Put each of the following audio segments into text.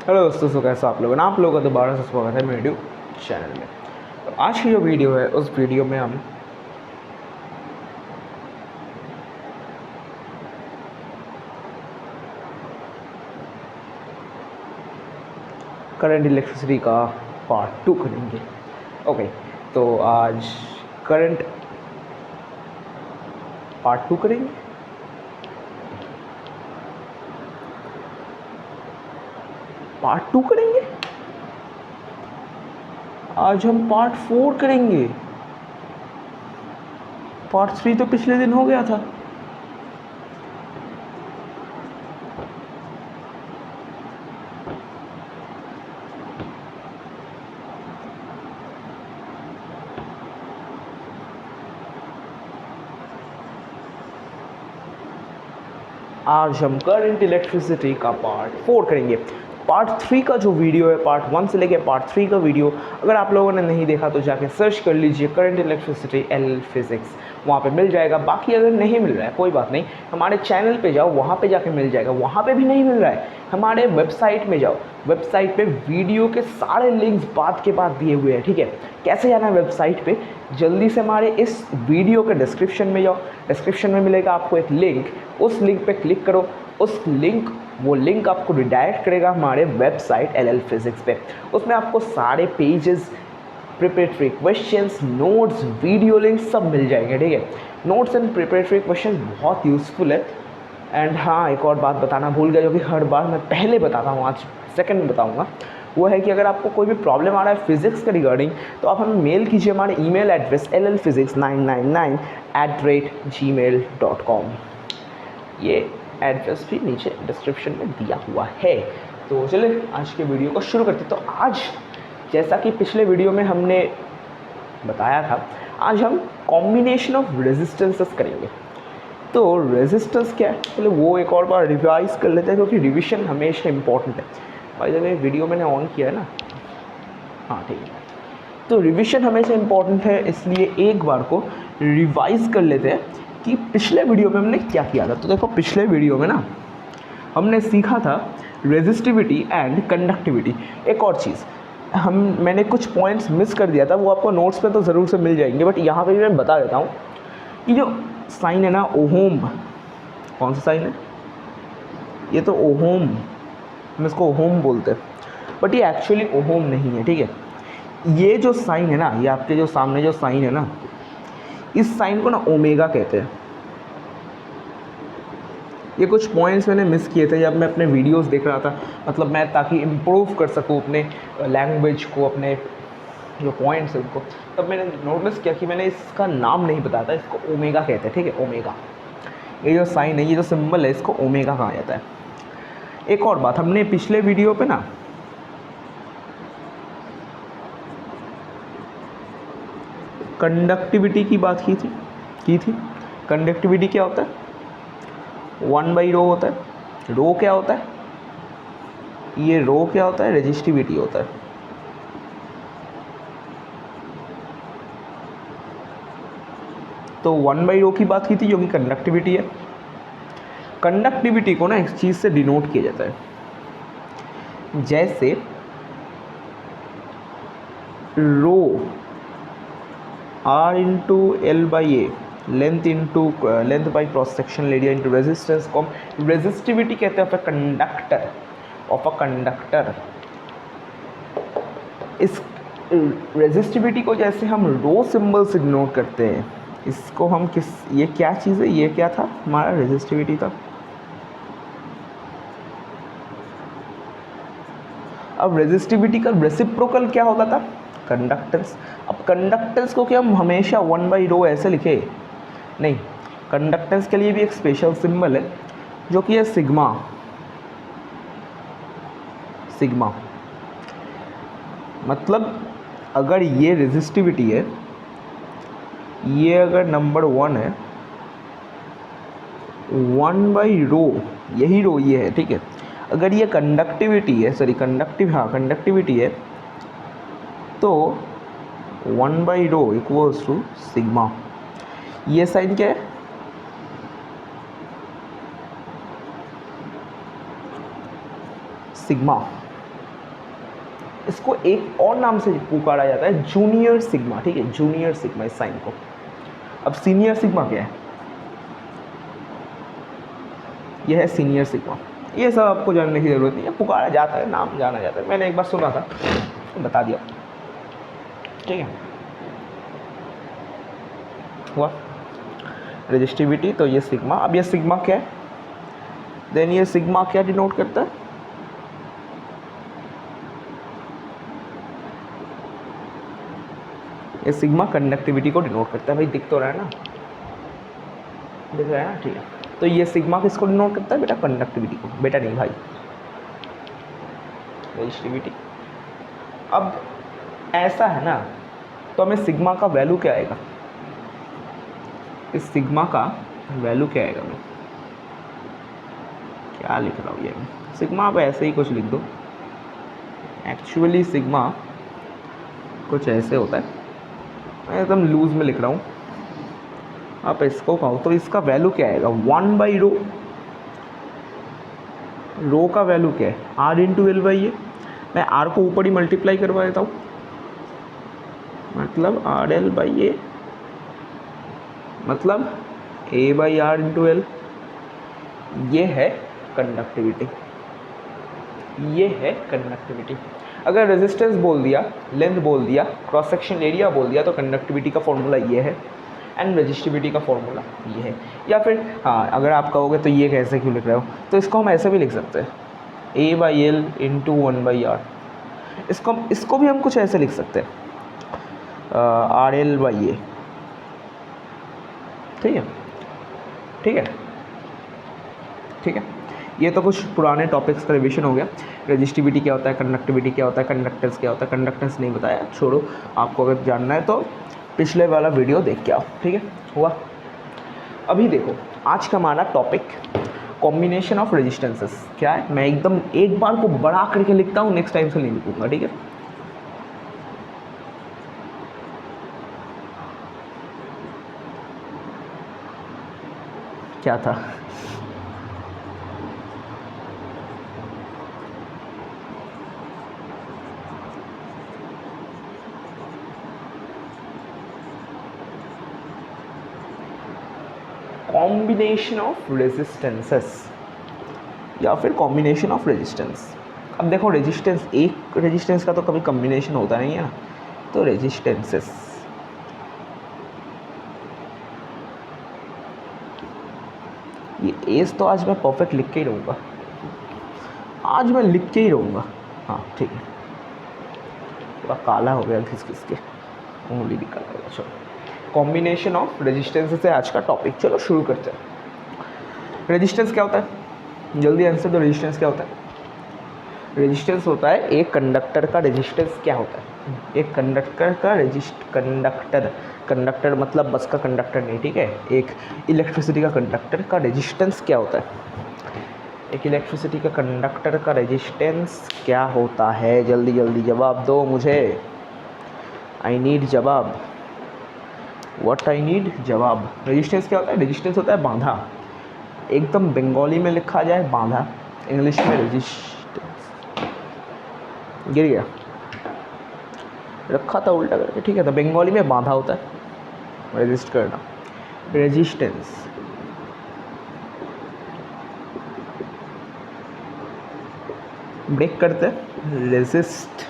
Hello दोस्तों, सो कैसे आप लोग? आप लोगों का दोबारा से स्वागत है मेरे यूट्यूब चैनल में। तो आज की जो वीडियो है उस वीडियो में हम करंट इलेक्ट्रिसिटी का पार्ट 2 करेंगे। ओके, तो आज करंट पार्ट 2 करेंगे। पार्ट 2 करेंगे। आज हम पार्ट 4 करेंगे। पार्ट 3 तो पिछले दिन हो गया था। आज हम करंट इलेक्ट्रिसिटी का पार्ट 4 करेंगे। पार्ट 3 का जो वीडियो है, पार्ट 1 से लेके पार्ट 3 का वीडियो अगर आप लोगों ने नहीं देखा तो जाके सर्च कर लीजिए करंट इलेक्ट्रिसिटी एल फिजिक्स, वहाँ पे मिल जाएगा। बाकी अगर नहीं मिल रहा है कोई बात नहीं, हमारे चैनल पे जाओ, वहाँ पे जाके मिल जाएगा। वहाँ पे भी नहीं मिल रहा है, हमारे वेबसाइट में जाओ, वेबसाइट पे वीडियो के सारे लिंक्स बाद के बाद दिए हुए हैं। ठीक है, कैसे जाना है वेबसाइट पे? जल्दी से हमारे इस वीडियो के डिस्क्रिप्शन में जाओ, डिस्क्रिप्शन में मिलेगा आपको एक लिंक, उस लिंक पे क्लिक करो। वो लिंक आपको रिडायरेक्ट करेगा हमारे वेबसाइट एल फिजिक्स पे। उसमें आपको सारे pages, preparatory questions, notes, video link सब मिल जाएंगे। ठीक है, नोट्स एंड प्रिपरेटरी क्वेश्चंस बहुत यूज़फुल है। एंड हाँ, एक और बात बताना भूल गया, जो कि हर बार मैं पहले बताता हूँ, आज सेकंड में बताऊँगा। वो है कि अगर आपको कोई भी प्रॉब्लम आ रहा है फिजिक्स के रिगार्डिंग, तो आप हमें मेल कीजिए हमारे ईमेल एड्रेस llphysics999@gmail.com। ये एड्रेस भी नीचे डिस्क्रिप्शन में दिया हुआ है। तो चलिए आज के वीडियो को शुरू करते। तो आज जैसा कि पिछले वीडियो में हमने बताया था, आज हम कॉम्बिनेशन ऑफ रेजिस्टेंसेस करेंगे। तो रेजिस्टेंस क्या है, चलो वो एक और बार रिवाइज कर लेते हैं, क्योंकि रिविजन हमेशा इंपॉर्टेंट है। भाई जब वीडियो मैंने ऑन किया है ना, हाँ ठीक है। तो रिविजन हमेशा इंपॉर्टेंट है, इसलिए एक बार को रिवाइज कर लेते हैं कि पिछले वीडियो में हमने क्या किया था। तो देखो, पिछले वीडियो में ना हमने सीखा था रेजिस्टिविटी एंड कंडक्टिविटी। एक और चीज़ मैंने कुछ पॉइंट्स मिस कर दिया था, वो आपको नोट्स पे तो ज़रूर से मिल जाएंगे, बट यहाँ पे भी मैं बता देता हूँ कि जो साइन है ना, ओहोम, कौन सा साइन है ये? तो ओहोम, हम इसको ओहोम बोलते हैं, बट ये एक्चुअली ओहोम नहीं है। ठीक है, ये जो साइन है ना, ये आपके जो सामने जो साइन है ना, इस साइन को ना ओमेगा कहते हैं। ये कुछ पॉइंट्स मैंने मिस किए थे जब मैं अपने वीडियोस देख रहा था, मतलब मैं ताकि इम्प्रूव कर सकूँ अपने लैंग्वेज को, अपने जो पॉइंट्स हैं उनको। तब मैंने नोटिस किया कि मैंने इसका नाम नहीं बताया था, इसको ओमेगा कहते हैं। ठीक है, ओमेगा, ये जो साइन है, ये जो सिंबल है, इसको ओमेगा कहा जाता है। एक और बात, हमने पिछले वीडियो पे ना कंडक्टिविटी की बात की थी। कंडक्टिविटी क्या होता है? 1/ρ होता है। रो क्या होता है? ये रो क्या होता है? रेजिस्टिविटी होता है। तो 1/ρ की बात की थी, जो कि कंडक्टिविटी है। कंडक्टिविटी को ना एक चीज़ से डिनोट किया जाता है, जैसे रो R into L/A, length by cross section area into resistance को हम रेजिस्टिविटी कहते हैं ऑफ अ कंडक्टर। इस रेजिस्टिविटी को जैसे हम रो सिंबल से डिनोट करते हैं, इसको हम ये क्या चीज़ है? ये क्या था? हमारा रेजिस्टिविटी था। अब रेजिस्टिविटी का रेसिप्रोकल क्या होता था? कंडक्टेंस। अब कंडक्टेंस को क्या हम हमेशा 1/ρ ऐसे लिखे? नहीं, कंडक्टेंस के लिए भी एक स्पेशल सिंबल है, जो कि है सिग्मा। मतलब अगर ये रेजिस्टिविटी है, ये अगर नंबर 1 है, 1/ρ, यही रो ये है। ठीक है, अगर ये कंडक्टिविटी है, कंडक्टिविटी है, तो 1/ρ इक्वल्स टू सिग्मा। ये साइन क्या है? सिग्मा। इसको एक और नाम से पुकारा जाता है, जूनियर सिग्मा, ठीक है, जूनियर सिग्मा इस साइन को। अब सीनियर सिग्मा क्या है, यह है सीनियर सिग्मा। ये सब आपको जानने की ज़रूरत नहीं है, पुकारा जाता है, नाम जाना जाता है, मैंने एक बार सुना था तो बता दिया, ठीक है। हुआ रेजिस्टिविटी, तो ये सिग्मा। अब ये सिग्मा क्या है, देन ये सिग्मा क्या डिनोट करता है, ये सिग्मा कंडक्टिविटी को डिनोट करता है। भाई दिख तो रहा है ना, दिख रहा है ना, ठीक है। तो ये सिग्मा किसको डिनोट करता है बेटा, कंडक्टिविटी को, बेटा नहीं भाई, रेजिस्टिविटी। अब ऐसा है ना, तो हमें सिग्मा का वैल्यू क्या आएगा, इस सिग्मा का वैल्यू क्या आएगा, मैं क्या लिख रहा हूँ, ये सिग्मा आप ऐसे ही कुछ लिख दो, एक्चुअली सिग्मा कुछ ऐसे होता है, मैं एकदम लूज में लिख रहा हूँ, आप इसको कहो तो इसका वैल्यू क्या आएगा, 1/रो, रो का वैल्यू क्या है, आर इंटू एल बाई ए। मैं आर को ऊपर ही मल्टीप्लाई करवा देता हूँ, मतलब आर एल बाई ए, मतलब ए बाई आर इंटू एल। ये है कंडक्टिविटी, ये है कंडक्टिविटी। अगर रेजिस्टेंस बोल दिया, लेंथ बोल दिया, क्रॉस सेक्शन एरिया बोल दिया, तो कंडक्टिविटी का फॉर्मूला ये है एंड रेजिस्टिविटी का फॉर्मूला ये है। या फिर हाँ, अगर आप कहोगे तो ये कैसे क्यों लिख रहे हो, तो इसको हम ऐसे भी लिख सकते हैं, ए बाई एल इंटू 1/r। इसको भी हम कुछ ऐसे लिख सकते हैं, आर एल बाई ए, ठीक है, ठीक है, ठीक है। ये तो कुछ पुराने टॉपिक्स का रिविजन हो गया। रेजिस्टिविटी क्या होता है, कंडक्टिविटी क्या होता है, कंडक्टेंस क्या होता है, कंडक्टेंस नहीं बताया, छोड़ो। आपको अगर जानना है तो पिछले वाला वीडियो देख के आओ, ठीक है। हुआ। अभी देखो, आज का हमारा टॉपिक कॉम्बिनेशन ऑफ रेजिस्टेंसेस क्या है। मैं एकदम एक बार को बड़ा करके लिखता हूँ, नेक्स्ट टाइम से नहीं लिखूंगा, ठीक है। क्या था, कॉम्बिनेशन ऑफ रेजिस्टेंसेस या फिर कॉम्बिनेशन ऑफ रेजिस्टेंस। अब देखो, रेजिस्टेंस, एक रेजिस्टेंस का तो कभी कॉम्बिनेशन होता नहीं है ना, तो रेजिस्टेंसेस, ये एज तो आज मैं परफेक्ट लिख के ही रहूँगा, आज मैं लिख के ही रहूँगा, हाँ ठीक है। पूरा काला हो गया घिस घिस के, उंगली भी काला हो गया। चलो, कॉम्बिनेशन ऑफ रेजिस्टेंस है आज का टॉपिक। चलो शुरू करते हैं। रेजिस्टेंस क्या होता है, जल्दी आंसर दो। रेजिस्टेंस क्या होता है, रेजिस्टेंस होता है एक कंडक्टर का रेजिस्टेंस क्या होता है, एक कंडक्टर का कंडक्टर मतलब बस का कंडक्टर नहीं, ठीक है। एक इलेक्ट्रिसिटी का कंडक्टर का रेजिस्टेंस क्या होता है, एक इलेक्ट्रिसिटी का कंडक्टर का रेजिस्टेंस क्या होता है, जल्दी जल्दी जवाब दो मुझे, आई नीड जवाब, व्हाट आई नीड जवाब। रेजिस्टेंस क्या होता है, रेजिस्टेंस होता है बांधा, एकदम बंगाली में लिखा जाए बांधा, इंग्लिश में रेजिस्टेंस। गिर गया, रखा था उल्टा करके, ठीक है। तो बंगाली में बांधा होता है, रेजिस्ट करना, रेजिस्टेंस। ब्रेक करते हैं, रेजिस्ट,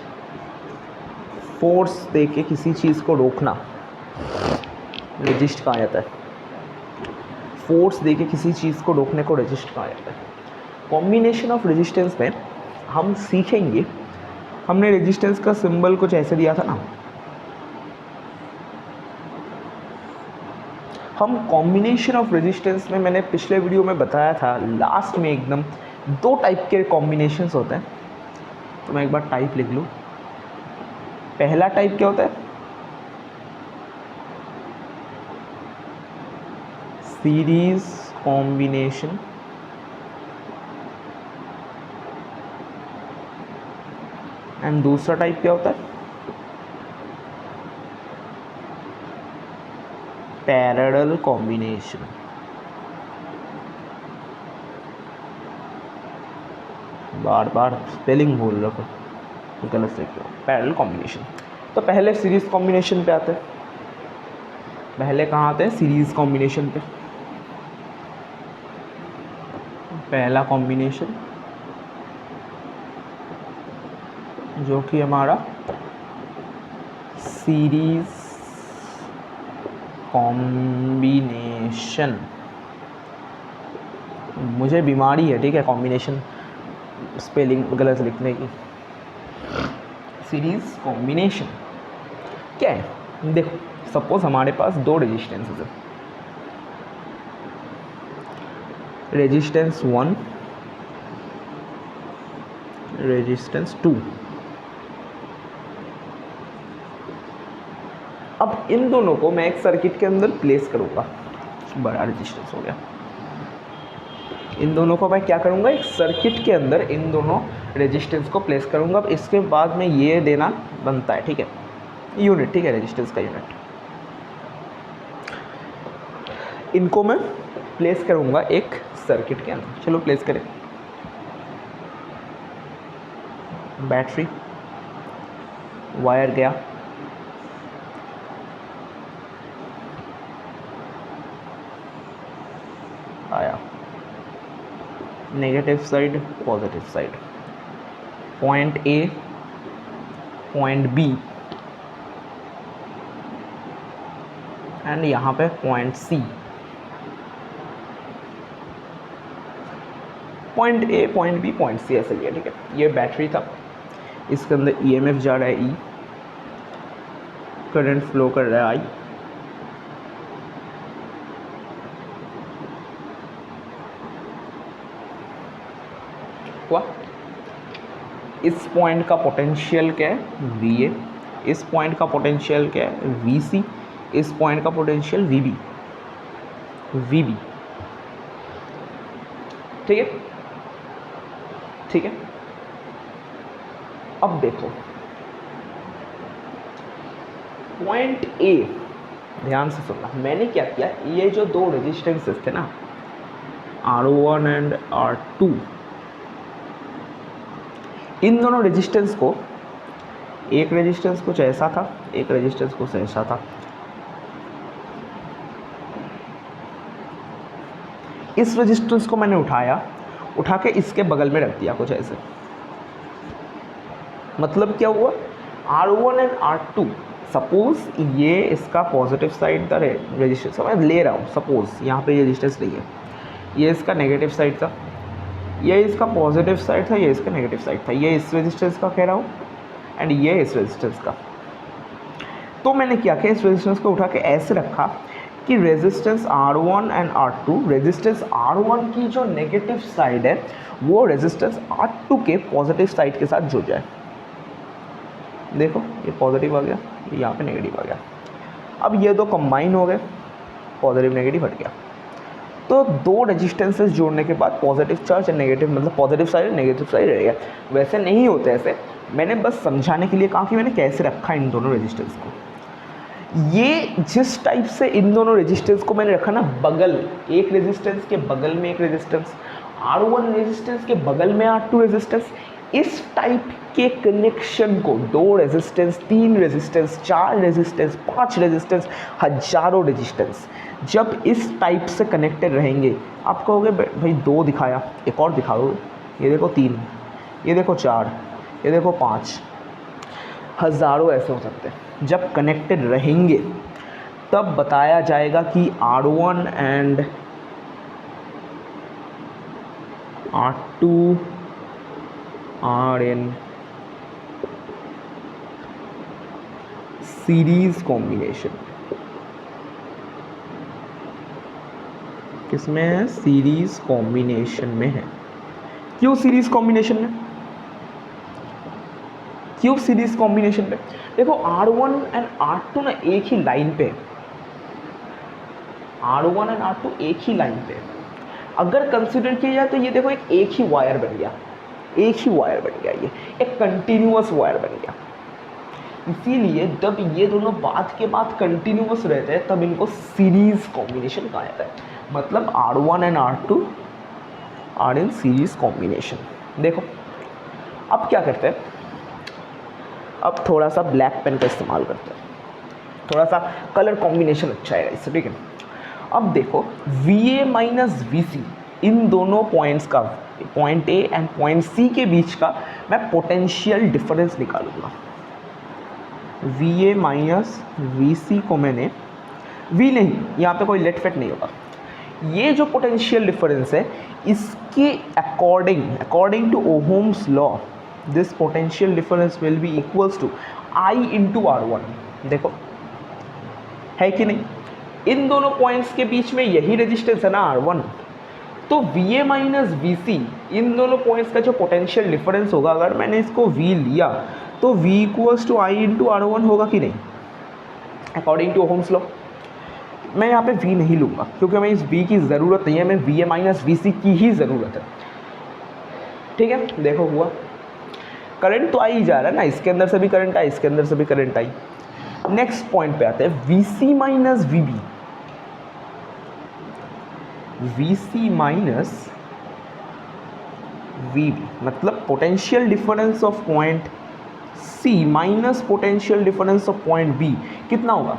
फोर्स दे के किसी चीज़ को रोकना, रेजिस्ट कहा जाता है। फोर्स दे के किसी चीज़ को रोकने को रेजिस्ट कहा जाता है। कॉम्बिनेशन ऑफ रेजिस्टेंस में हम सीखेंगे, हमने रेजिस्टेंस का सिंबल कुछ ऐसे दिया था ना, हम कॉम्बिनेशन ऑफ रेजिस्टेंस में, मैंने पिछले वीडियो में बताया था लास्ट में एकदम, दो टाइप के कॉम्बिनेशंस होते हैं। तो मैं एक बार टाइप लिख लूँ। पहला टाइप क्या होता है, सीरीज कॉम्बिनेशन, एंड दूसरा टाइप क्या होता है, पैरेलल कॉम्बिनेशन। बार बार स्पेलिंग भूल रखो, गलत से क्यों, पैरेलल कॉम्बिनेशन। तो पहले सीरीज कॉम्बिनेशन पे आते हैं। पहले कहाँ आते हैं? सीरीज कॉम्बिनेशन पे। पहला कॉम्बिनेशन जो कि हमारा सीरीज कॉम्बिनेशन, मुझे बीमारी है, ठीक है, कॉम्बिनेशन स्पेलिंग गलत लिखने की। सीरीज कॉम्बिनेशन क्या है? देखो, सपोज हमारे पास दो रेजिस्टेंसेस है, रेजिस्टेंस 1, रेजिस्टेंस 2। अब इन दोनों को मैं एक सर्किट के अंदर प्लेस करूंगा, बड़ा रेजिस्टेंस हो गया। इन दोनों को मैं क्या करूंगा? एक सर्किट के अंदर इन दोनों रेजिस्टेंस को प्लेस करूंगा। अब इसके बाद में ये देना बनता है, ठीक है, यूनिट, ठीक है, रेजिस्टेंस का यूनिट। इनको मैं प्लेस करूंगा एक सर्किट के अंदर। चलो प्लेस करें। बैटरी, वायर गया, आया, negative side, positive side, point A, point B, and यहाँ पे point C. Point A, point B, point C, ऐसे लिया, ठीक है। ये बैटरी था, इसके अंदर ईएमएफ जा रहा है ई, करंट फ्लो कर रहा है आई, हुआ। इस पॉइंट का पोटेंशियल क्या है? V A. इस पॉइंट का पोटेंशियल क्या है? V C. इस पॉइंट का potential V B, V B, ठीक है, ठीक है। अब देखो पॉइंट ए, ध्यान से सुनना, मैंने क्या किया, ये जो दो रेजिस्टेंसेस थे ना, R1 एंड R2, इन दोनों रेजिस्टेंस को, एक रेजिस्टेंस कुछ ऐसा था, एक रेजिस्टेंस कुछ ऐसा था। इस रेजिस्टेंस को मैंने उठा के इसके बगल में रख दिया कुछ ऐसे। मतलब क्या हुआ? R1 एंड R2, सपोज ये इसका पॉजिटिव साइड था रेजिस्टेंस, मैं ले रहा हूँ, सपोज यहाँ पे ये रेजिस्टेंस नहीं है, ये इसका नेगेटिव साइड था, ये इसका पॉजिटिव साइड था, ये इसका नेगेटिव साइड था, ये इस रेजिस्टेंस का कह रहा हूँ एंड ये इस रेजिस्टेंस का। तो मैंने क्या किया, इस रेजिस्टेंस को उठा के ऐसे रखा कि resistance R1 and R2, resistance R1 की जो नेगेटिव साइड है वो रेजिस्टेंस R2 के पॉजिटिव साइड के साथ जुड़ जाए। देखो ये पॉजिटिव आ गया, ये यहाँ पे नेगेटिव आ गया। अब ये दो कंबाइन हो गए, पॉजिटिव नेगेटिव हट गया। तो दो रेजिस्टेंसेस जोड़ने के बाद पॉजिटिव चार्ज एंड नेगेटिव, मतलब पॉजिटिव साइड नेगेटिव साइड रहेगा। वैसे नहीं होते ऐसे, मैंने बस समझाने के लिए कहा कि मैंने कैसे रखा इन दोनों रेजिस्टेंस को। ये जिस टाइप से इन दोनों रेजिस्टेंस को मैंने रखा ना, बगल, एक रेजिस्टेंस के बगल में एक रेजिस्टेंस, R1 रेजिस्टेंस के बगल में R2 रेजिस्टेंस, इस टाइप के कनेक्शन को, दो रेजिस्टेंस, तीन रेजिस्टेंस, चार रेजिस्टेंस, पांच रेजिस्टेंस, हजारों रेजिस्टेंस जब इस टाइप से कनेक्टेड रहेंगे, आप कहोगे भाई दो दिखाया, एक और दिखाओ, ये देखो तीन, ये देखो चार, ये देखो पाँच, हजारों ऐसे हो सकते हैं। जब कनेक्टेड रहेंगे तब बताया जाएगा कि R1 and R2 are in series combination. किसमें है? सीरीज कॉम्बिनेशन में है। क्यों सीरीज कॉम्बिनेशन में? क्यों सीरीज कॉम्बिनेशन में? देखो R1 एंड R2 ना एक ही लाइन पे, R1 एंड R2 एक ही लाइन पे अगर कंसिडर किया जाए तो ये देखो एक ही वायर बन गया, एक ही वायर बन गया, ये एक कंटिन्यूअस वायर बन गया। इसीलिए जब ये दोनों बाद के बाद कंटिन्यूअस रहते हैं तब इनको सीरीज कॉम्बिनेशन कहा जाता है। मतलब R1 and R2 are in series combination. देखो अब क्या करते हैं, अब थोड़ा सा ब्लैक पेन का इस्तेमाल करते हैं, थोड़ा सा कलर कॉम्बिनेशन अच्छा है इससे, ठीक है। अब देखो VA माइनस VC, इन दोनों पॉइंट्स का, point A and point C के बीच का मैं पोटेंशियल डिफरेंस निकालूंगा। VA माइनस VC को मैंने, V नहीं, यहाँ पे कोई लेट फेट नहीं होगा, ये जो पोटेंशियल डिफरेंस है इसके according to Ohm's law this potential difference will be equals to I into R1। देखो है कि नहीं, इन दोनों पॉइंट्स के बीच में यही रेजिस्टेंस है ना R1, तो VA माइनस VC, इन दोनों पॉइंट्स का जो पोटेंशियल डिफरेंस होगा, अगर मैंने इसको V लिया तो V equals to I into R1 होगा कि नहीं, अकॉर्डिंग टू ओहम्स लॉ। मैं यहाँ पे V नहीं लूँगा क्योंकि हमें इस V की ज़रूरत नहीं है, हमें VA माइनस VC की ही ज़रूरत है, ठीक है। देखो हुआ, करंट तो आ ही जा रहा है ना, इसके अंदर से भी करंट आई, इसके अंदर से भी करंट आई। नेक्स्ट पॉइंट पे आते हैं, VC minus VB, VC minus VB मतलब potential difference of point C minus potential difference of point B कितना होगा,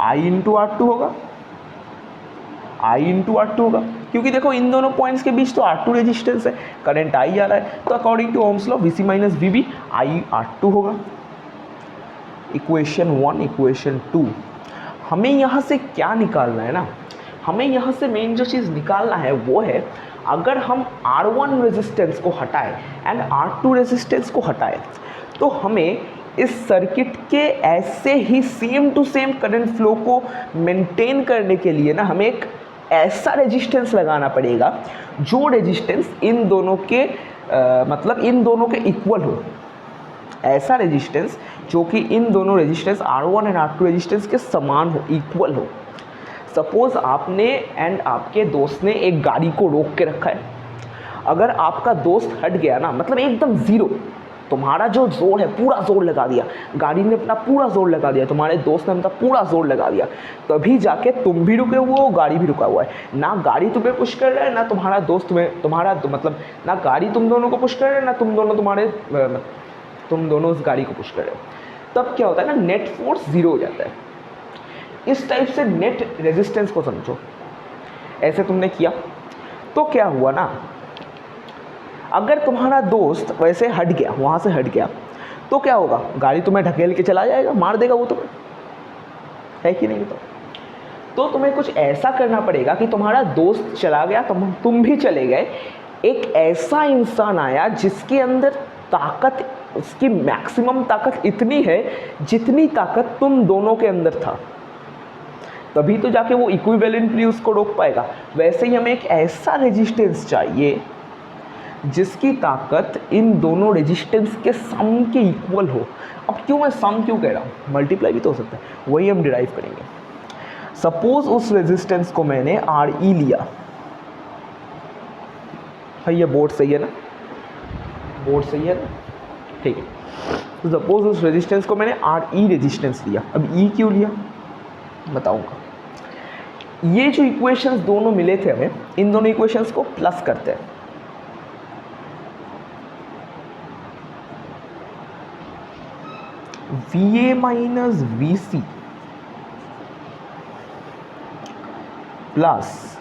I इंटू R2 होगा, I इंटू R2 होगा, क्योंकि देखो इन दोनों पॉइंट्स के बीच तो R2 रेजिस्टेंस है, करंट I आ रहा है, तो according to Ohm's law VC minus VB I R2 होगा। इक्वेशन 1, इक्वेशन 2, हमें यहाँ से क्या निकालना है ना, हमें यहाँ से मेन जो चीज़ निकालना है वो है, अगर हम R1 रेजिस्टेंस को हटाएं एंड R2 रेजिस्टेंस को हटाएं तो हमें इस सर्किट के ऐसे ही same to same current flow को मेंटेन करने के लिए ना हमें एक ऐसा रेजिस्टेंस लगाना पड़ेगा जो रेजिस्टेंस इन दोनों के मतलब इन दोनों के इक्वल हो, ऐसा रेजिस्टेंस जो कि इन दोनों resistance R1 and R2 resistance के समान हो, इक्वल हो। सपोज आपने एंड आपके दोस्त ने एक गाड़ी को रोक के रखा है, अगर आपका दोस्त हट गया ना, मतलब एकदम ज़ीरो, तुम्हारा जो जोर है पूरा जोर लगा दिया, गाड़ी ने अपना पूरा जोर लगा दिया, तुम्हारे दोस्त ने अपना पूरा जोर लगा दिया, तभी जाके तुम भी रुके हुए हो, गाड़ी भी रुका हुआ है। ना गाड़ी तुम्हें पुश कर रहा है, ना तुम्हारा दोस्त तुम्हें, तुम्हारा मतलब ना गाड़ी तुम दोनों को पुश कर रहे हैं, ना तुम दोनों उस गाड़ी को पुश कर रहे हो। तब क्या होता है ना, नेट फोर्स ज़ीरो हो जाता है। इस टाइप से नेट रेजिस्टेंस को समझो, ऐसे तुमने किया तो क्या हुआ ना, अगर तुम्हारा दोस्त वैसे हट गया, वहाँ से हट गया, तो क्या होगा, गाड़ी तुम्हें ढकेल के चला जाएगा, मार देगा वो तुम्हें, है कि नहीं। तो तुम्हें कुछ ऐसा करना पड़ेगा कि तुम्हारा दोस्त चला गया, तुम भी चले गए, एक ऐसा इंसान आया जिसके अंदर ताकत, उसकी मैक्सिमम ताकत इतनी है जितनी ताकत तुम दोनों के अंदर था, तभी तो जाके वो इक्विवेलेंटली उसको रोक पाएगा। वैसे ही हमें एक ऐसा रेजिस्टेंस चाहिए जिसकी ताकत इन दोनों रेजिस्टेंस के सम के इक्वल हो। अब क्यों मैं सम क्यों कह रहा हूँ, मल्टीप्लाई भी तो हो सकता है, वही हम डिराइव करेंगे। सपोज उस रेजिस्टेंस को मैंने RE लिया, भाई ये बोर्ड सही है ना, बोर्ड सही है ना, ठीक है। तो सपोज उस रेजिस्टेंस को मैंने RE रेजिस्टेंस लिया, अब E क्यों लिया बताऊंगा। ये जो इक्वेशंस दोनों मिले थे हमें, इन दोनों इक्वेशंस को प्लस करते हैं, VA minus VC plus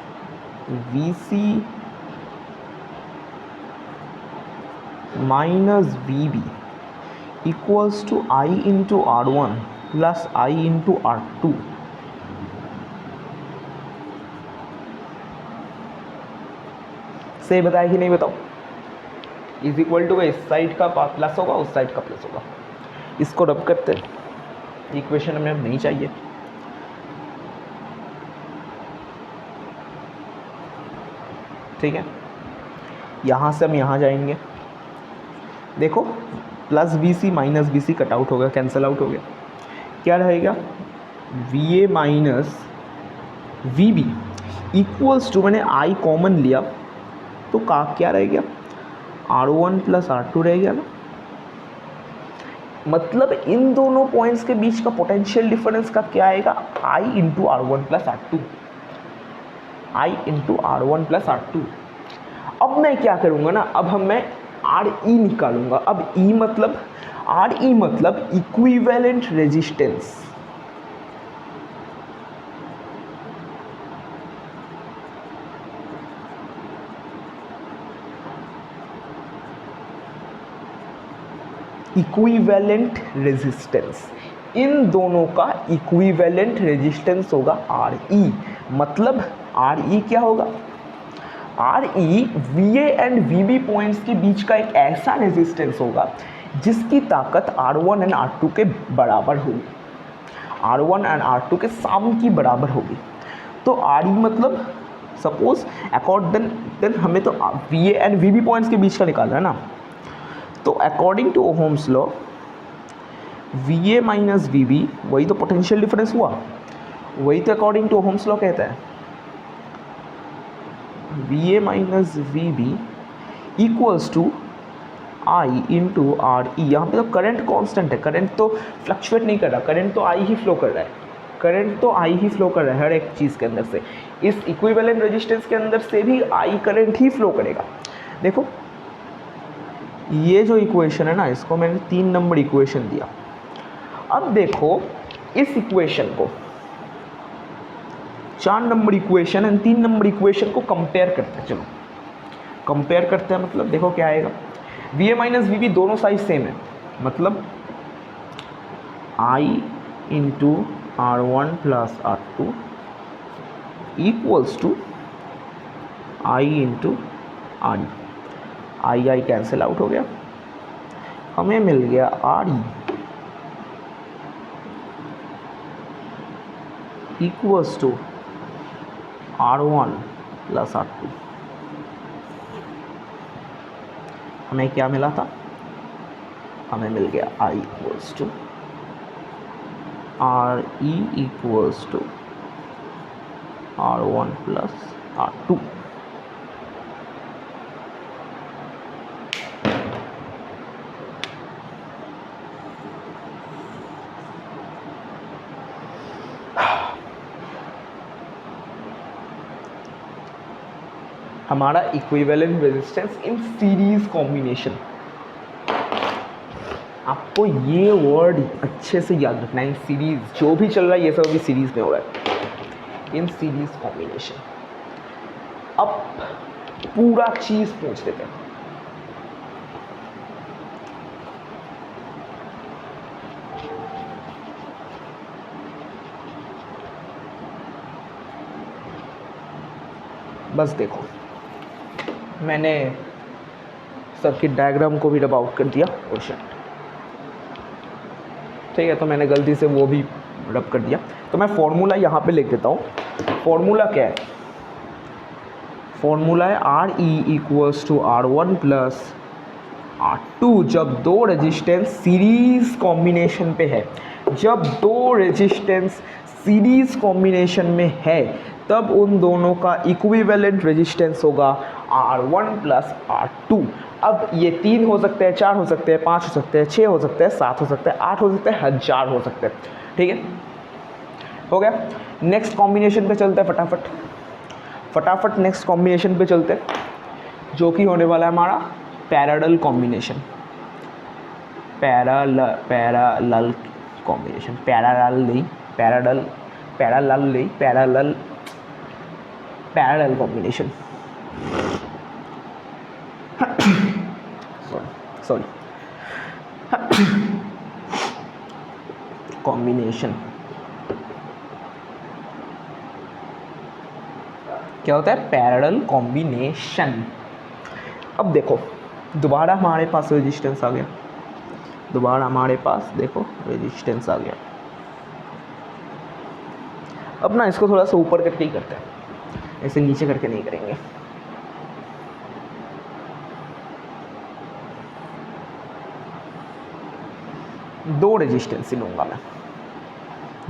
VC minus VB equals to I into R1 plus I into R2। सही बताया कि नहीं बताओ, इज इक्वल टू इस साइड का प्लस होगा, उस साइड का प्लस होगा। इसको रब करते हैं, इक्वेशन हमें अब नहीं चाहिए। ठीक है, यहाँ से हम यहाँ जाएंगे, देखो plus BC minus BC cut out हो गया, कैंसिल आउट हो गया, क्या रहेगा VA minus VB equals to, मैंने I कॉमन लिया तो क्या रह गया, R1 प्लस R2 रह गया ना। मतलब इन दोनों पॉइंट्स के बीच का पोटेंशियल डिफरेंस का क्या आएगा, I into R1 plus R2, I into R1 plus R2। अब मैं क्या करूँगा ना, अब मैं RE निकालूंगा। अब E मतलब आर ई मतलब इक्विवेलेंट रेजिस्टेंस। इक्विवेलेंट रेजिस्टेंस, इन दोनों का इक्विवेलेंट रेजिस्टेंस होगा आर ई। मतलब आर ई क्या होगा? R E V A and V B points के बीच का एक ऐसा रेजिस्टेंस होगा जिसकी ताकत R1 एंड R2 के बराबर होगी, R1 एंड R2 के सम की बराबर होगी। तो आर ई मतलब सपोज देन हमें तो V A and V B points के बीच का निकालना है ना। तो according to Ohm's law V A minus V B वही तो पोटेंशियल डिफरेंस हुआ, वही तो अकॉर्डिंग टू ओहम्स लॉ कहता है। V A minus V B equals to I into R E. यहाँ पे तो करंट कांस्टेंट है, करंट तो फ्लक्चुएट नहीं कर रहा, करंट तो आई ही फ्लो कर रहा है, करंट तो आई ही फ्लो कर रहा है हर एक चीज़ के अंदर से। इस इक्विवेलेंट रेजिस्टेंस के अंदर से भी आई करंट ही फ्लो करेगा। देखो ये जो इक्वेशन है ना, इसको मैंने 3 नंबर इक्वेशन दिया। अब देखो इस इक्वेशन को 4 number equation and 3 number equation को कंपेयर करते हैं। चलो कंपेयर करते हैं, मतलब देखो क्या आएगा। V A minus V B दोनों साइड सेम है, मतलब I into R one plus R two equals to I into R E. I I cancel out हो गया, हमें मिल गया R E equals to R one plus R two. हमें क्या मिला था? हमें मिल गया I equals to R E equals to R one plus R two. हमारा equivalent resistance in series combination. आपको ये वर्ड अच्छे से याद रखना है, इन सीरीज जो भी चल रहा है ये सब भी सीरीज में हो रहा है, इन सीरीज कॉम्बिनेशन। अब पूरा चीज पूछ देते हैं। बस देखो मैंने सर्किट डायग्राम को भी रब आउट कर दिया क्वेश्चन, ठीक है। तो मैंने गलती से वो भी रब कर दिया, तो मैं फॉर्मूला यहाँ पे लिख देता हूँ। फॉर्मूला क्या है? फॉर्मूला है R E equals to R one plus R two. जब दो रेजिस्टेंस सीरीज कॉम्बिनेशन पे है, जब दो रेजिस्टेंस सीरीज कॉम्बिनेशन में है, तब उन दोनों का इक्विवेलेंट रेजिस्टेंस होगा R1 प्लस R2। अब ये 3 हो सकते हैं, 4 हो सकते हैं, 5 हो सकते हैं, 6 हो सकते हैं, 7 हो सकते हैं, 8 हो सकते हैं, 1000 हो सकते हैं, ठीक है। हो गया। नेक्स्ट कॉम्बिनेशन पे चलते हैं फटाफट नेक्स्ट कॉम्बिनेशन पे चलते हैं, जो कि होने वाला है हमारा parallel combination. Parallel combination, parallel combination. Sorry combination क्या होता है? Parallel combination. अब देखो दोबारा हमारे पास रेजिस्टेंस आ गया, दोबारा हमारे पास देखो रेजिस्टेंस आ गया। अब ना इसको थोड़ा सा ऊपर करके ही करते हैं, ऐसे नीचे करके नहीं करेंगे। दो रेजिस्टेंस लूँगा मैं,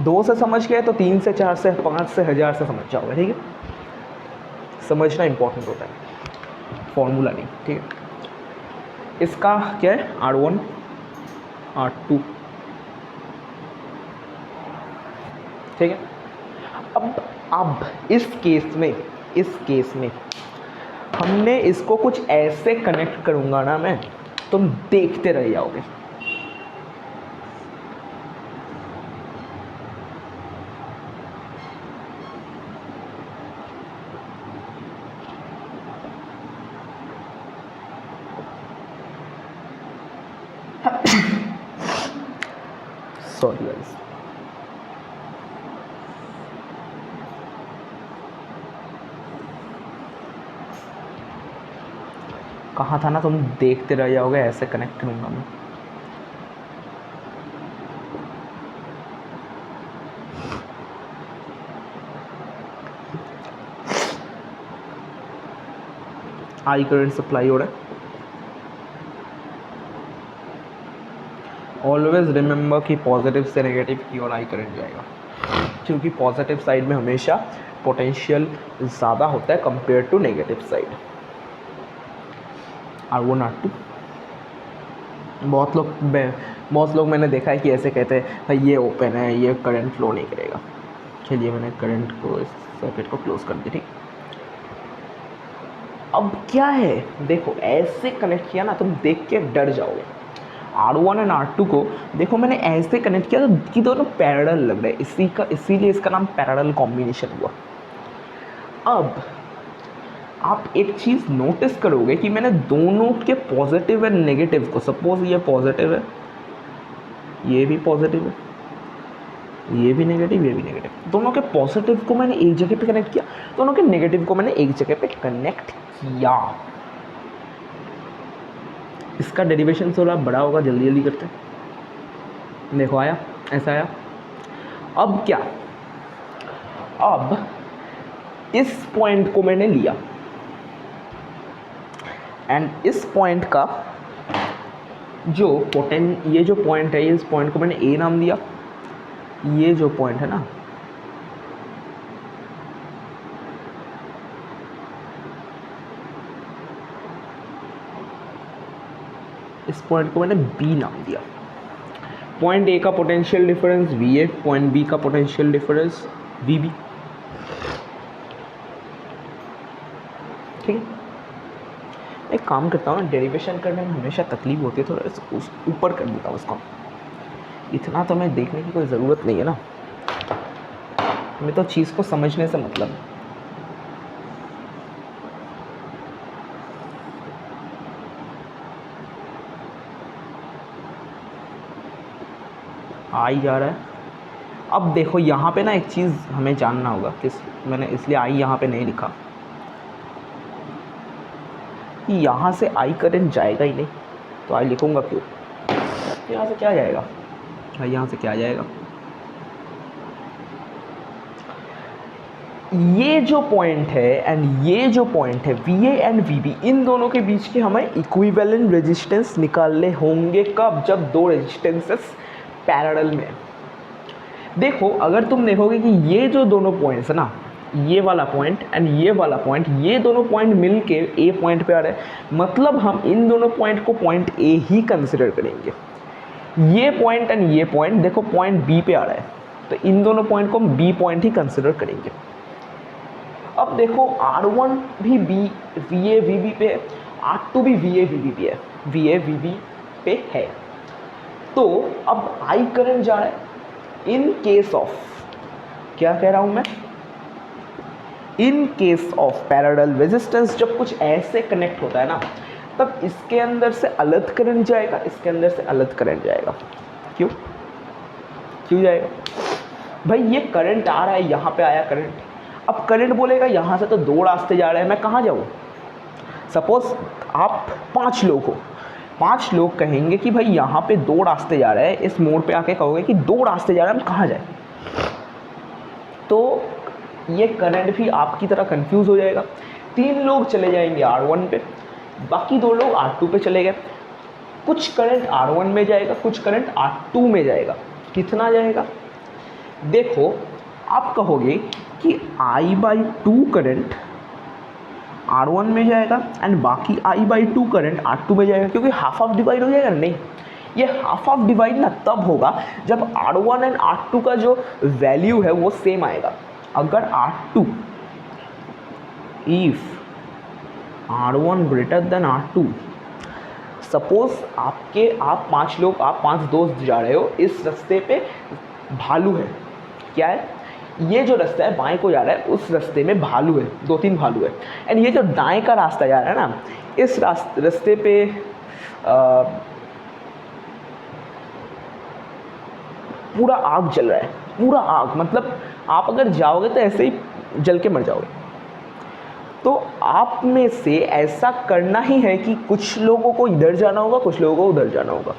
2 से समझ गए तो 3 से 4 से 5 से 1000 से समझ जाओगे, ठीक है। समझना इंपॉर्टेंट होता है, फॉर्मूला नहीं, ठीक है। इसका क्या है? R1 R2, ठीक है। अब इस केस में हमने इसको कुछ ऐसे कनेक्ट करूँगा ना मैं, तुम देखते रह जाओगे। Sorry guys. कहा था ना, तुम देखते रह जाओगे, ऐसे कनेक्ट करूंगा मैं। आई करंट सप्लाई हो रहा है। ऑलवेज रिमेंबर कि पॉजिटिव से नेगेटिव की ओर आई करंट जाएगा, क्योंकि पॉजिटिव साइड में हमेशा पोटेंशियल ज़्यादा होता है compare to negative side. R1 R2, बहुत लोग मैंने देखा है कि ऐसे कहते हैं भाई ये ओपन है, ये करंट फ्लो नहीं करेगा। चलिए मैंने करंट को, इस सर्किट को क्लोज कर दी, ठीक। अब क्या है, देखो ऐसे कनेक्ट किया ना, तुम देख के डर जाओगे। R1 और R2 को देखो मैंने ऐसे कनेक्ट किया तो कि दोनों पैरेलल लग रहे हैं, इसीलिए इसका नाम पैरेलल कॉम्बिनेशन हुआ। अब आप एक चीज़ नोटिस करोगे कि मैंने दोनों के पॉजिटिव एंड नेगेटिव को, सपोज ये पॉजिटिव है, ये भी पॉजिटिव है, ये भी नेगेटिव, ये भी नेगेटिव, दोनों के पॉजिटिव को मैंने एक जगह पे कनेक्ट किया, दोनों के नेगेटिव को मैंने एक जगह पे कनेक्ट किया। इसका डेरिवेशन थोड़ा बड़ा होगा, जल्दी जल्दी करते हैं। देखो आया, ऐसा आया। अब क्या, अब इस पॉइंट को मैंने लिया एंड इस पॉइंट का जो ये जो पॉइंट है, इस पॉइंट को मैंने ए नाम दिया। ये जो पॉइंट है ना, इस पॉइंट को मैंने बी नाम दिया। पॉइंट ए का potential difference V A, point B का पोटेंशियल डिफरेंस वी बी, ठीक है। एक काम करता हूँ ना, डेरिवेशन करने में हमेशा तकलीफ होती है, थोड़ा ऊपर कर देता हूँ उसको। इतना तो मैं देखने की कोई ज़रूरत नहीं है ना, हमें तो चीज़ को समझने से मतलब है। आई जा रहा है। अब देखो यहाँ पे ना एक चीज़ हमें जानना होगा, मैंने इसलिए आई यहाँ पे नहीं लिखा कि यहाँ से आई करंट जाएगा ही नहीं, तो आई लिखूँगा क्यों? यहाँ से क्या जाएगा भाई, यहाँ से क्या जाएगा? ये जो पॉइंट है एंड ये जो पॉइंट है, V A and V B, इन दोनों के बीच के हमें इक्विवेलेंट रेजिस्टेंस निकालने होंगे। कब? जब दो रेजिस्टेंसेस पैरेलल में। देखो अगर तुम देखोगे कि ये जो दोनों पॉइंट्स है ना, ये वाला पॉइंट एंड ये वाला पॉइंट, ये दोनों पॉइंट मिलके ए पॉइंट पे आ रहे हैं, मतलब हम इन दोनों पॉइंट को पॉइंट ए ही कंसिडर करेंगे। ये पॉइंट एंड ये पॉइंट देखो पॉइंट बी पे आ रहा है, तो इन दोनों पॉइंट को हम बी पॉइंट ही कंसिडर करेंगे। अब देखो R1 भी वी ए वी बी पे है, R2 भी वी ए वी बी पे है, वी ए वी बी पे है। तो अब आई करंट जा रहा है इन केस ऑफ, क्या कह रहा हूं मैं, in case of parallel resistance. जब कुछ ऐसे कनेक्ट होता है ना, तब इसके अंदर से अलग करंट जाएगा, इसके अंदर से अलग करंट जाएगा। क्यों जाएगा भाई? ये करंट आ रहा है, यहाँ पे आया करंट। अब करंट बोलेगा यहाँ से तो दो रास्ते जा रहे हैं, मैं कहाँ जाऊँ? सपोज आप 5 लोग हो, 5 लोग कहेंगे कि भाई यहाँ पे दो रास्ते जा रहे हैं, इस मोड़ पे आके कहोगे कि दो रास्ते जा रहे हैं, हम कहाँ जाए? तो ये करंट भी आपकी तरह कंफ्यूज हो जाएगा। 3 लोग चले जाएंगे R1 पे, बाकी 2 लोग R2 पे चले गए। कुछ करंट R1 में जाएगा, कुछ करंट R2 में जाएगा। कितना जाएगा? देखो आप कहोगे कि I/2 करंट R1 में जाएगा एंड बाकी I/2 करंट R2 में जाएगा, क्योंकि हाफ ऑफ डिवाइड हो जाएगा। नहीं, ये हाफ ऑफ डिवाइड ना तब होगा जब R1 एंड R2 का जो वैल्यू है वो सेम आएगा। अगर R2 if R1 greater than R2, suppose आप 5 लोग, आप 5 दोस्त जा रहे हो, इस रास्ते पे भालू है। क्या है? ये जो रास्ता है बाएं को जा रहा है, उस रास्ते में भालू है, 2-3 भालू है। एंड ये जो दाएं का रास्ता जा रहा है ना, इस रास्ते पे पूरा आग जल रहा है, पूरा आग, मतलब आप अगर जाओगे तो ऐसे ही जल के मर जाओगे। तो आप में से ऐसा करना ही है कि कुछ लोगों को इधर जाना होगा, कुछ लोगों को उधर जाना होगा।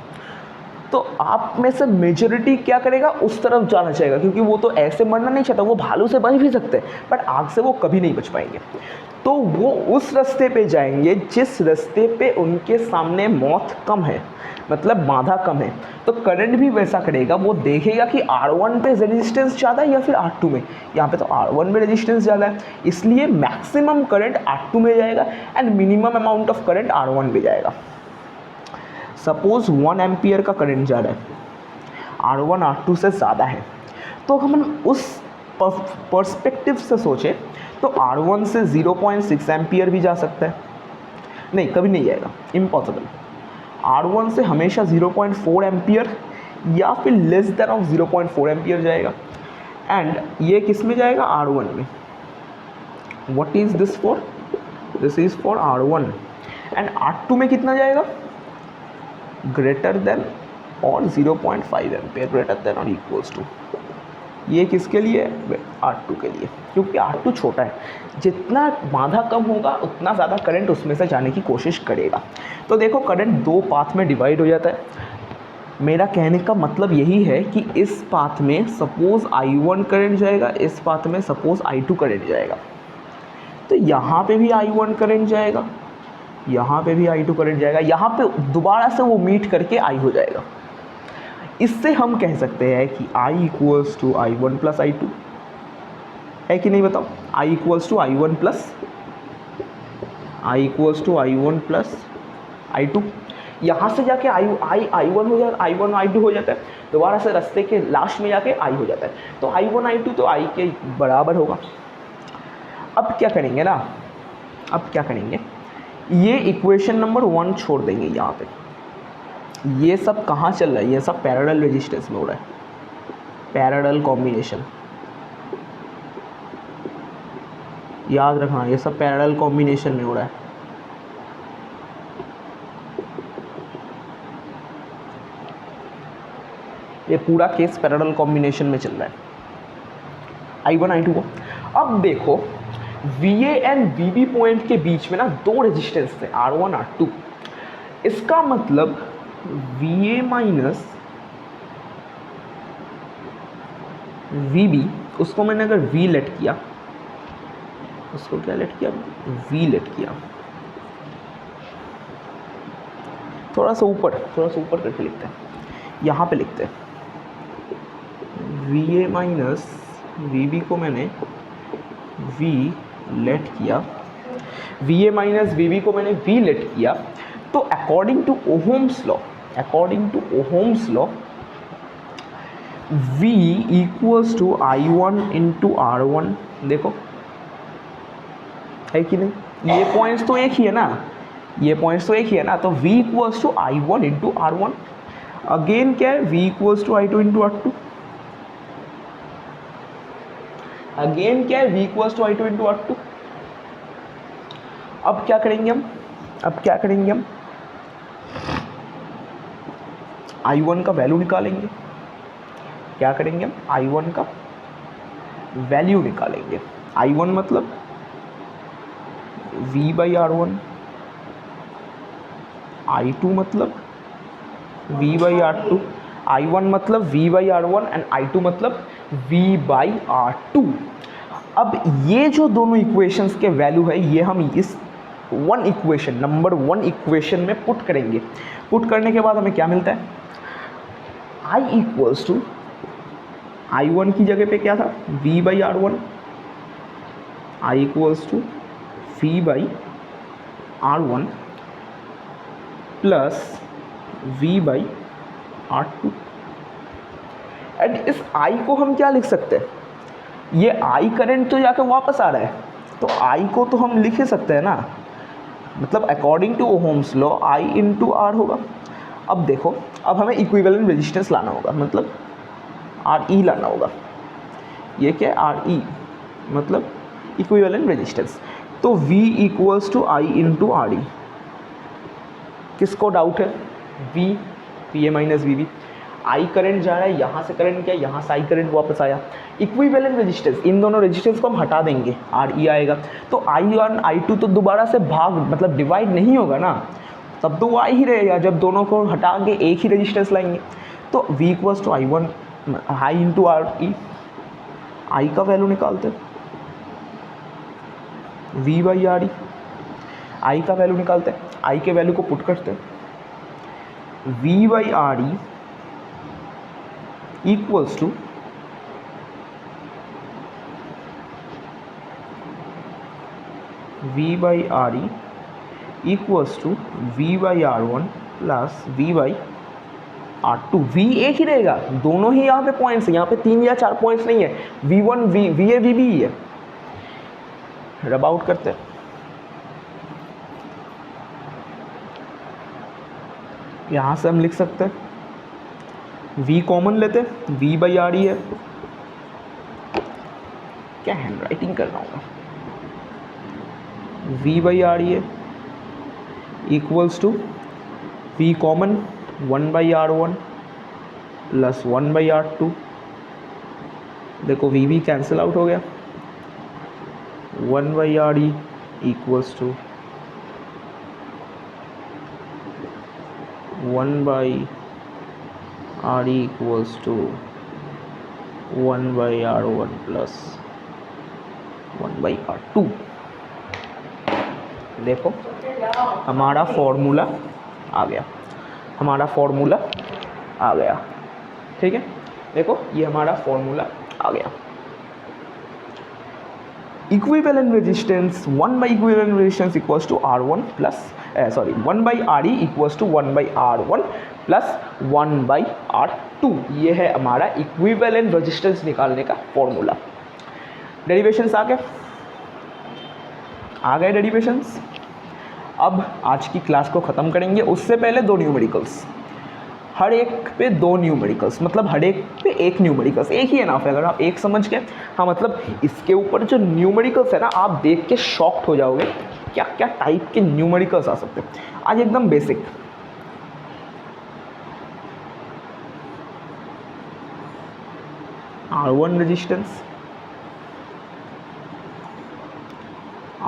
तो आप में से मेजॉरिटी क्या करेगा, उस तरफ जाना चाहेगा, क्योंकि वो तो ऐसे मरना नहीं चाहता, वो भालू से बच भी सकते हैं बट आग से वो कभी नहीं बच पाएंगे। तो वो उस रास्ते पे जाएंगे जिस रास्ते पे उनके सामने मौत कम है, मतलब बाधा कम है। तो करंट भी वैसा करेगा, वो देखेगा कि R1 पे रेजिस्टेंस ज़्यादा है या फिर R2 में। यहाँ पे तो R1 में रेजिस्टेंस ज़्यादा है, इसलिए मैक्सिमम करंट R2 में जाएगा and minimum amount of current R1 में जाएगा। सपोज 1 एम्पियर का करंट जा रहा है, R1 R2 से ज़्यादा है, तो हम उस पर्सपेक्टिव से सोचें तो R1 से 0.6 एम्पियर भी जा सकता है। नहीं, कभी नहीं जाएगा, इम्पॉसिबल। R1 से हमेशा 0.4 एम्पियर या फिर लेस देन ऑफ 0.4 एम्पियर जाएगा। एंड ये किस में जाएगा, R1 में। What is this for, this is for R1। And R2 में कितना जाएगा, ग्रेटर देन और 0.5 एम्पियर, ग्रेटर देन और इक्वल्स टू। ये किसके लिए, R2 के लिए, क्योंकि R2 छोटा है, जितना बाधा कम होगा उतना ज़्यादा करंट उसमें से जाने की कोशिश करेगा। तो देखो करंट दो पाथ में डिवाइड हो जाता है। मेरा कहने का मतलब यही है कि इस पाथ में सपोज़ I1 करंट जाएगा, इस पाथ में सपोज़ I2 करंट जाएगा। तो यहाँ पे भी I1 करंट जाएगा, यहाँ पे भी I2 करंट जाएगा, यहाँ पे दोबारा से वो मीट करके I हो जाएगा। इससे हम कह सकते हैं कि I equals to I1 plus I2 है कि नहीं, बताओ। I equals to I1 plus I2। यहाँ से जाके I1 हो जाता है, I1 I2 हो जाता है, दोबारा से रास्ते के लास्ट में जाके I हो जाता है। तो I1 I2 तो I के बराबर होगा। अब क्या करेंगे ना, अब क्या करेंगे, ये इक्वेशन नंबर 1 छोड़ देंगे यहाँ पे। ये सब कहाँ चल रहा है, ये सब पैरेलल रेजिस्टेंस में हो रहा है, पैरेलल कॉम्बिनेशन, याद रखना, ये सब पैरेलल कॉम्बिनेशन में हो रहा है। ये पूरा केस पैरेलल कॉम्बिनेशन में चल रहा है I1 I2 को। अब देखो VA एंड VB पॉइंट के बीच में ना दो रेजिस्टेंस थे, R1 R2। इसका मतलब VA माइनस VB, उसको मैंने अगर V लेट किया, उसको क्या लेट किया, V लेट किया, थोड़ा सा ऊपर करके लिखते हैं, यहाँ पे लिखते हैं VA माइनस VB को मैंने V लेट किया, VA माइनस VB को मैंने V लेट किया। तो according to Ohm's law V equals to I1 into R1। देखो है कि नहीं, ये पॉइंट्स तो एक ही है ना, तो V equals to I1 into R1। Again क्या है, V equals to I2 into R2। Again क्या है, V equals to I2 into R2। अब क्या करेंगे हम, I1 का वैल्यू निकालेंगे। क्या करेंगे हम, I1 का वैल्यू निकालेंगे। I1 मतलब V बाई R1, I2 मतलब V बाई R2। I1 मतलब V by R1 and I2 मतलब V बाई R2। अब ये जो दोनों इक्वेशंस के वैल्यू है, ये हम इस नंबर 1 इक्वेशन में पुट करेंगे। पुट करने के बाद हमें क्या मिलता है, I इक्वल्स टू I1 की जगह पे क्या था, V by R1, I equals to V by R1 plus V by R2। And इस I को हम क्या लिख सकते हैं, ये I करंट तो जाकर वापस आ रहा है, तो I को तो हम लिख ही सकते हैं ना, मतलब according to Ohm's law I into R होगा। अब देखो, अब हमें इक्विवेलेंट रेजिस्टेंस लाना होगा, मतलब RE लाना होगा। ये क्या है, RE मतलब इक्विवेलेंट रेजिस्टेंस। तो V equals to I into RE। किसको डाउट है, VA minus VB। I current जा रहा है, यहाँ से करंट गया, यहाँ से आई करंट वापस आया। इक्विवेलेंट रेजिस्टेंस, इन दोनों रेजिस्टेंस को हम हटा देंगे, आर ई आएगा, तो I1 I2 तो दोबारा से भाग मतलब डिवाइड नहीं होगा ना, तब तो वो आई ही रहेगा जब दोनों को हटा के एक ही रेजिस्टेंस लाएंगे। तो V equals to I1 I into R E, I का वैल्यू निकालते, V by R E, I का वैल्यू निकालते हैं, आई के वैल्यू को पुट करते हैं, V by R E equals to V by R E equals to V by R one plus V by R two. V एक ही रहेगा, दोनों ही यहाँ पे पॉइंट्स हैं, यहाँ पे 3 या 4 पॉइंट्स नहीं है, V1 V है, VB ही है। रब आउट करते हैं, यहाँ से हम लिख सकते हैं V कॉमन लेते, V बाई आर ई है, क्या हैंड राइटिंग कर रहा हूँ मैं, V बाई आर ई है equals to V common 1 by R one plus 1 by R two, देखो V भी कैंसिल आउट हो गया, 1 by R E equals to 1 by R E equals to 1 by R one plus 1 by R two. देखो हमारा formula आ गया, हमारा formula आ गया, ठीक है। देखो ये हमारा फॉर्मूला आ गया, equivalent resistance 1 by equivalent resistance equals to R1 plus 1 by R E equals to 1 by R1 plus 1 by R2। ये है हमारा इक्विवेलेंट रेजिस्टेंस निकालने का फॉर्मूला। डेरिवेशंस आ गए डेरिवेशंस। अब आज की क्लास को ख़त्म करेंगे, उससे पहले 2 न्यूमेरिकल्स, हर एक पे 2 न्यूमेरिकल्स, मतलब हर एक पे 1 न्यूमेरिकल्स, एक ही है ना, फिर अगर आप एक समझ के, हाँ मतलब इसके ऊपर जो न्यूमेरिकल्स है ना, आप देख के शॉक्ड हो जाओगे क्या क्या टाइप के न्यूमेरिकल्स आ सकते हैं। आज एकदम basic, R1 resistance,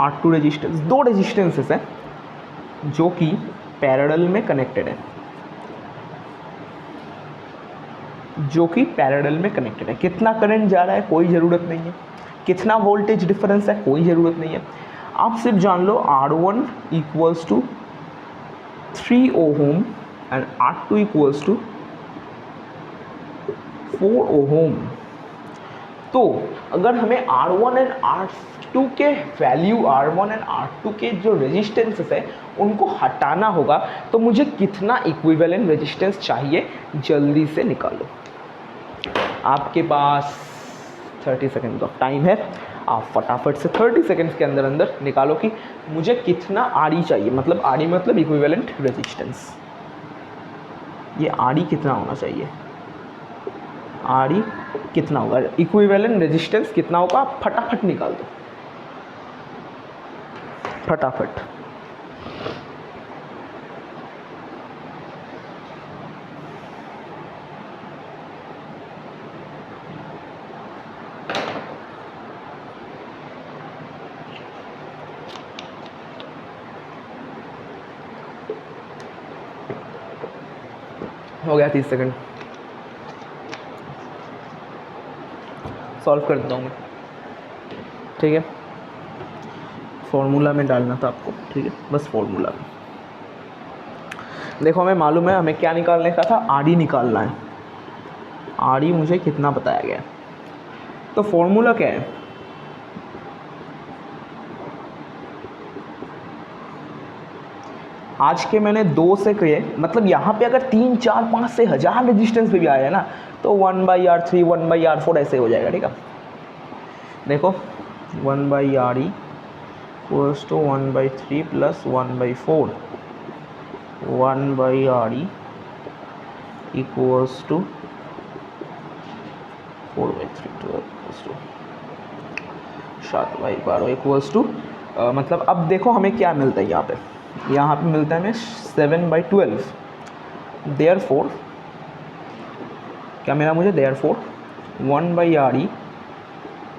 R2 resistance, 2 resistances हैं जो कि पैरेलल में कनेक्टेड है, जो कि पैरेलल में कनेक्टेड है। कितना करंट जा रहा है कोई ज़रूरत नहीं है, कितना वोल्टेज डिफरेंस है कोई ज़रूरत नहीं है, आप सिर्फ जान लो R1 equals to 3 ohm and R2 equals to 4 ohm. तो अगर हमें R1 एंड R2 के वैल्यू, R1 एंड R2 के जो रेजिस्टेंसेस है उनको हटाना होगा, तो मुझे कितना इक्विवेलेंट रेजिस्टेंस चाहिए जल्दी से निकालो। आपके पास 30 सेकेंड ऑफ टाइम है, आप फटाफट से 30 सेकेंड्स के अंदर अंदर निकालो कि मुझे कितना RE चाहिए, मतलब RE मतलब इक्विवेलेंट रेजिस्टेंस। ये RE कितना होना चाहिए, RE कितना होगा, इक्विवेलेंट रेजिस्टेंस कितना होगा, आप फटाफट निकाल दो, फटाफट। हो गया 30 सेकंड, सॉल्व कर देता हूँ मैं, ठीक है। फॉर्मूला में डालना था आपको, ठीक है, बस फॉर्मूला में देखो, हमें मालूम है हमें क्या निकालने का था, RE निकालना है। RE मुझे कितना बताया गया, तो फॉर्मूला क्या है, आज के मैंने 2 से किए, मतलब यहाँ पे अगर 3, 4, 5 से 1000 रेजिस्टेंस पे भी आया ना, तो 1 बाई R3 1 बाई R4 ऐसे हो जाएगा, ठीक है। देखो 1 by RE equals to 1 by 3 plus 1 by 4, 1 by RE equals to 4 by 3 equals to 7 by 12 equals to, मतलब अब देखो हमें क्या मिलता है यहाँ पे मिलता है हमें 7 बाई 12, देयरफॉर क्या मिला मुझे, देयरफॉर 1/RE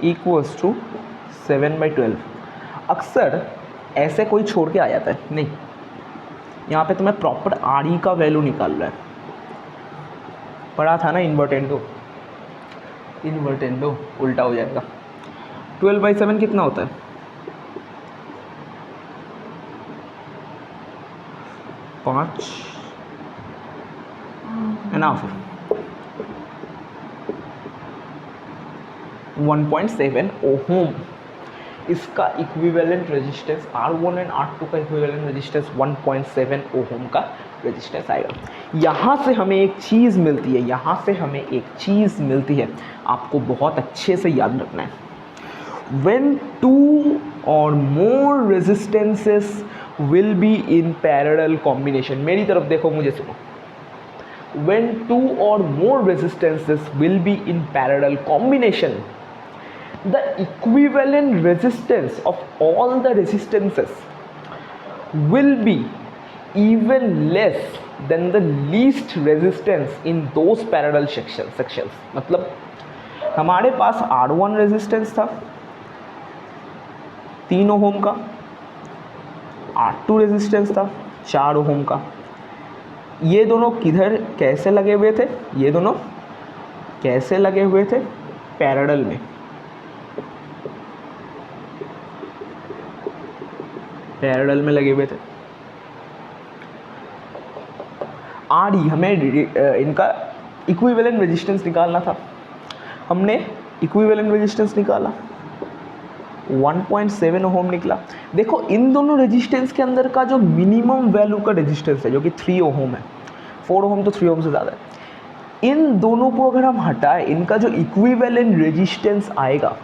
इक्वल्स टू 7/12। अक्सर ऐसे कोई छोड़ के आ जाता है, नहीं, यहाँ पे तुम्हें प्रॉपर RE का वैल्यू निकाल रहा है। पढ़ा था ना इन्वर्टेंडो, इन्वर्टेंडो उल्टा हो जाएगा। 12/7 कितना होता है, 5 एनाफ 1.7 ओहम। इसका equivalent resistance R1 and R2 का इक्विवेलेंट रेजिस्टेंस 1.7 ओहम का रेजिस्टेंस आएगा। यहाँ से हमें एक चीज़ मिलती है, यहाँ से हमें एक चीज़ मिलती है, आपको बहुत अच्छे से याद रखना है। When two or more resistances will be in parallel combination, मेरी तरफ देखो, मुझे सुनो। When two or more resistances will be in parallel combination, the equivalent resistance of all the resistances will be even less than the least resistance in those parallel sections। मतलब हमारे पास R1 resistance था 3 ohm का, R2 resistance था 4 ohm का। ये दोनों किधर कैसे लगे हुए थे, ये दोनों कैसे लगे हुए थे, पैरेलल में, पैरेलल में लगे हुए थे। RE हमें इनका इक्विवेलेंट रेजिस्टेंस निकालना था, हमने इक्विवेलेंट रेजिस्टेंस निकाला 1.7 ओहम निकला। देखो इन दोनों रेजिस्टेंस के अंदर का जो मिनिमम वैल्यू का रेजिस्टेंस है जो कि 3 ओहम है, 4 ओहम तो 3 ओहम से ज़्यादा है, इन दोनों को अगर हम हटाएं, इनका जो इक्विवेलेंट रेजिस्टेंस आएगा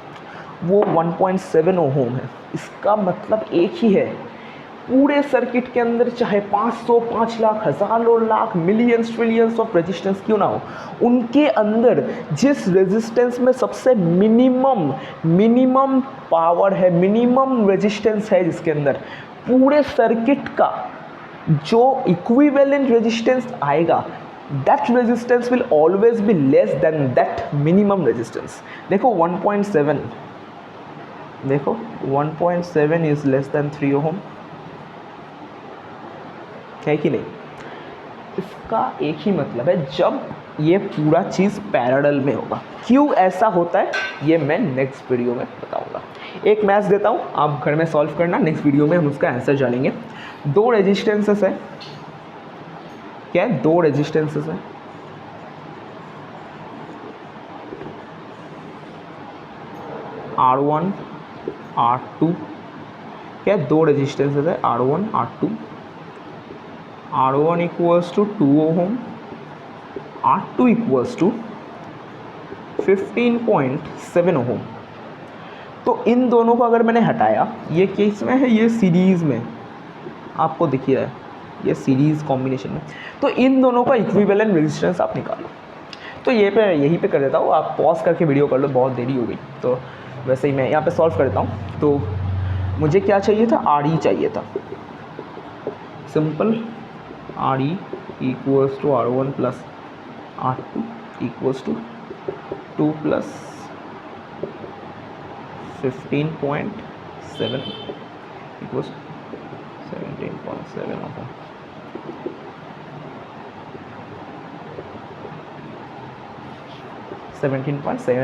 वो 1.7 ओहम है। इसका मतलब एक ही है, पूरे सर्किट के अंदर चाहे 500, 5 लाख, हज़ारों lakh, millions, trillions of resistance क्यों ना हो, उनके अंदर जिस रेजिस्टेंस में सबसे मिनिमम पावर है, मिनिमम रेजिस्टेंस है, जिसके अंदर पूरे सर्किट का जो इक्विवेलेंट रेजिस्टेंस आएगा, that resistance will always be less than that minimum resistance. देखो 1.7, देखो 1.7 इज लेस देन 3 ओहम, है कि नहीं। इसका एक ही मतलब है, जब ये पूरा चीज़ पैरेलल में होगा। क्यों ऐसा होता है ये मैं नेक्स्ट वीडियो में बताऊंगा। एक मैथ्स देता हूँ, आप घर में सॉल्व करना, नेक्स्ट वीडियो में हम उसका आंसर जानेंगे। 2 रेजिस्टेंसेस है, क्या है, 2 रेजिस्टेंसेस है, R1 R2, क्या 2 रेजिस्टेंसेस है, R1 R2, R1 equals to 2 ohm, R2 equals to 15.7 ohm. तो इन दोनों को अगर मैंने हटाया, ये किस में है, ये सीरीज़ में आपको दिख रहा है, ये सीरीज़ कॉम्बिनेशन में, तो इन दोनों का इक्विवेलेंट रेजिस्टेंस आप निकालो। तो ये पे यहीं पे कर देता हूँ, आप पॉज करके वीडियो कर लो, बहुत देरी हो गई। तो वैसे ही मैं यहाँ पे सॉल्व करता हूँ। तो मुझे क्या चाहिए था, RE चाहिए था, simple RE equals to R1 plus R2 equals to 2 plus 15.7 equals 17.7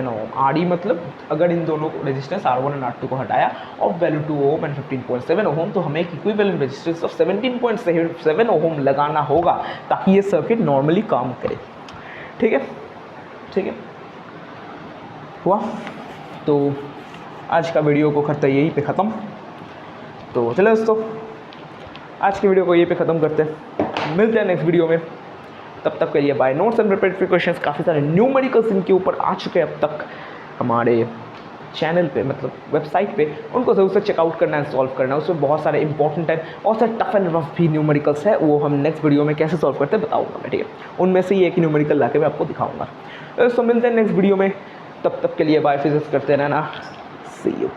ohm. RE मतलब अगर इन दोनों रेजिस्टेंस R1 और R2 को हटाया और वैल्यू 2 ओम एंड 15.7 ओम, तो हमें एक इक्विवेलेंट रेजिस्टेंस ऑफ 17.7 ओम लगाना होगा ताकि ये सर्किट नॉर्मली काम करे। ठीक है, ठीक है, हुआ। तो आज का वीडियो को करते यहीं पे ख़त्म। तो चलो दोस्तों, आज के वीडियो को यहीं पे ख़त्म करते हैं, मिलते हैं नेक्स्ट वीडियो में। तब तक के लिए bye. Notes and preparatory questions काफ़ी सारे न्यूमेरिकल्स इनके ऊपर आ चुके हैं अब तक हमारे चैनल पे, मतलब वेबसाइट पे, उनको ज़रूर से चेकआउट करना है, सॉल्व करना है। उसमें बहुत सारे इंपॉर्टेंट है और सारे टफ एंड रफ भी न्यूमेरिकल्स है, वो हम नेक्स्ट वीडियो में कैसे सॉल्व करते हैं बताऊँगा मैं। ठीक है, उनमें से ही एक ही न्यूमेरिकल ला के मैं आपको दिखाऊँगा। तो मिलते हैं नेक्स्ट वीडियो में, तब तक के लिए बाय। फिजिक्स करते रहना, सी यू।